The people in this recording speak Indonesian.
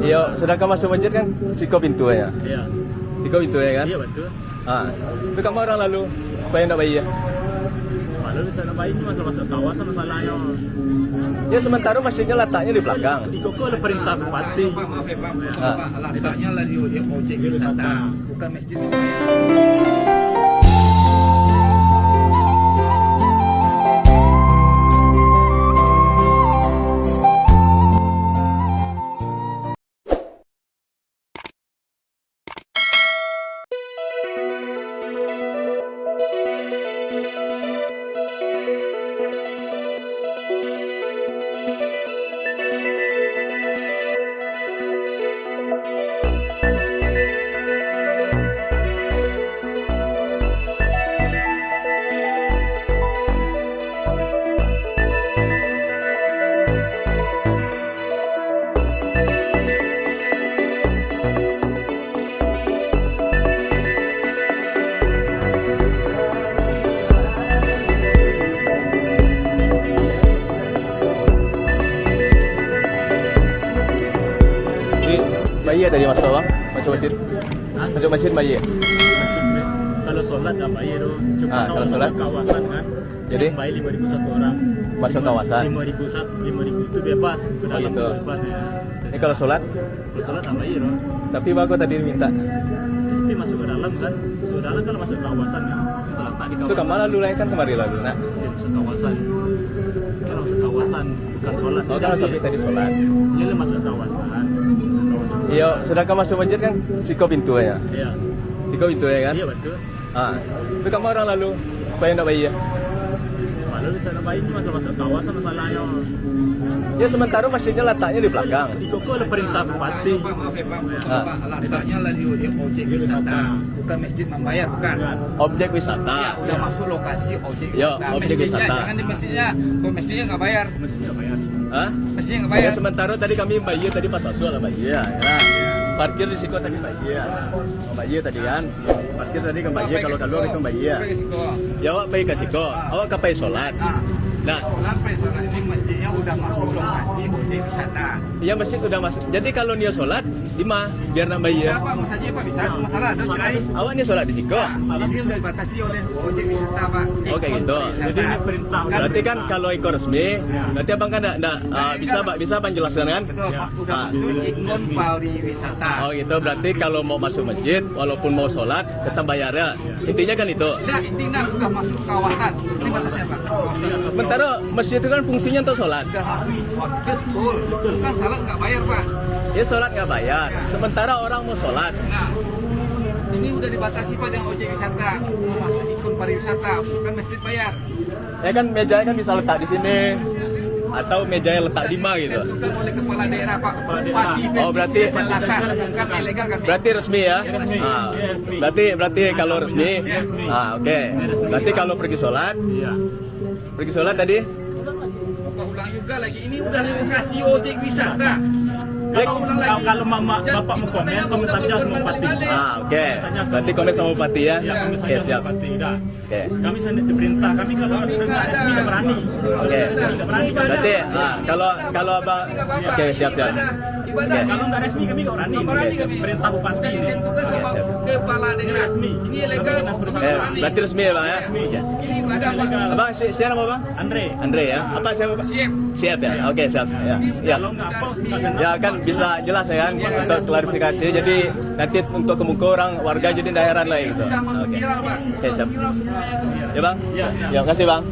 Iya, sedangkan masuk masjid kan siko pintu ya. Iya. Siko pintu ya kan? Iya betul. Ah, tapi kamu orang lalu supaya enggak bayi ya. Kalau di sana bayi cuma masuk kawasan masalahnya. Ya sementara masjidnya letaknya di belakang. Di Koko ada perintah bupati. Maaf ya Pak, Ah. letaknya lah di objek wisata, bukan masjid. Ini bayi ya tadi masuk bang? Masuk masjid? Hah? Masuk masjid bayi ya? Kalau sholat nggak bayar tuh. Cuma Ah, kalau kalau sholat? masuk kawasan kan. Jadi? Yang bayar 5.000 satu orang. Masuk kawasan? 5.000 itu bebas. Ke dalam gitu. bebas ya. Ini kalau sholat? Kalau sholat nggak bayar tuh. Tapi bagus tadi minta. Tapi masuk ke dalam kan. Masuk ke dalam kalau masuk kawasan ya. Letak di Itu kawasan. kemana dulu kan kemari lalu nak? Ya, masuk kawasan. Kalau masuk kawasan bukan sholat. Oh kalau sampai tadi sholat. Ini masuk kawasan. Masuk kawasan. Iya, sedangkan masuk masjid kan siko pintu ya. Iya. Siko pintu ya kan? Iya betul. Ah, tapi kamu orang lalu supaya enggak bayi ya. Kalau di sana bayi cuma masuk kawasan masalahnya. Ya sementara masjidnya letaknya di belakang. Di Koko ada perintah bupati. Maaf ya Pak, Ah. letaknya lah di objek wisata, bukan masjid membayar, bukan. Objek Ya, wisata. udah masuk lokasi objek Ya, wisata. objek Mestinya, wisata. jangan di masjidnya, kalau masjidnya nggak bayar. Mesti nggak bayar. Hah? Mestinya nggak Ya bayar. sementara tadi kami bayi tadi pas masuk lah bayi ya. Parkir di situ tadi bayi ya. Oh, bayi tadi kan. Parkir tadi ke bayi kalau keluar ke bayi ya. Jawab bayi ke siko. Awak kapai sholat. Nah, Sampai sholat di masjidnya udah masuk lokasi objek wisata. iya masjid sudah masuk. Jadi kalau dia sholat di mana? Biar nak bayi ya. Siapa masanya Pak bisa? Masalah ada cerai. Awak ni sholat di siko. Ini udah dibatasi oleh objek wisata Pak. Oh, kayak gitu. Jadi ini perintah. Berarti kan kalau ikut resmi, berarti abang kan enggak bisa abang jelaskan kan? Betul, Pak. Udah Ah. masuk ikon pariwisata. Oh gitu, berarti kalau mau masuk masjid, walaupun mau sholat, tetap bayar ya. Intinya kan itu. Nah, intinya udah masuk kawasan. Ini batasnya Pak. Kawasan. Sementara masjid itu kan fungsinya untuk sholat. Udah masuk ikon. Betul. Kan salat nggak bayar Pak. Ya sholat nggak bayar. Sementara orang mau sholat. Nah, ini udah dibatasi Pak dengan objek wisata. Mau masuk ikon pariwisata, bukan masjid bayar. Ya kan mejanya kan bisa letak di sini. Atau mejanya letak di mana gitu. Bukan oleh kepala daerah Pak. Kepala daerah. Bupati, Oh, berarti- silakan. Bukan ilegal kan. Berarti resmi ya? Resmi. Ah, Iya, resmi. berarti kalau resmi, Resmi. oke. Resmi. Berarti kalau pergi sholat, Iya. pergi sholat tadi, Bapak ulang juga lagi. Ini udah lokasi objek wisata. Kalau mama bapak mau komen saja sama bupati. oke. Berarti komen sama bupati ya? Ya kami Oke saja siap. sama bupati. Dah. Oke. Kami sendiri diperintah. Kami kalau dengan resmi tidak berani. Oke. Tidak berani. Berarti kalau abang, oke siap siap. Ibadah. Oke. Kalau nggak resmi kami nggak berani. Perintah bupati ini. Ditentukan sama kepala daerah. Resmi. Ini ilegal. Berarti resmi ya bang ya? Resmi. Oke. Ini ibadah Pak. Abang siapa nama bang? Andre. Andre ya? Apa siapa bang? Siap. Siap ya? Oke siap. Ya. Ya. Kalau nggak apa, nggak senang. Ya kan bisa jelas ya kan untuk klarifikasi. Jadi nanti untuk kemuka orang warga jadi tidak heran lah gitu. Udah masuk Oke. viral Pak. Oke siap. Viral semuanya tuh. Ya bang? Ya, ya. Ya makasih bang.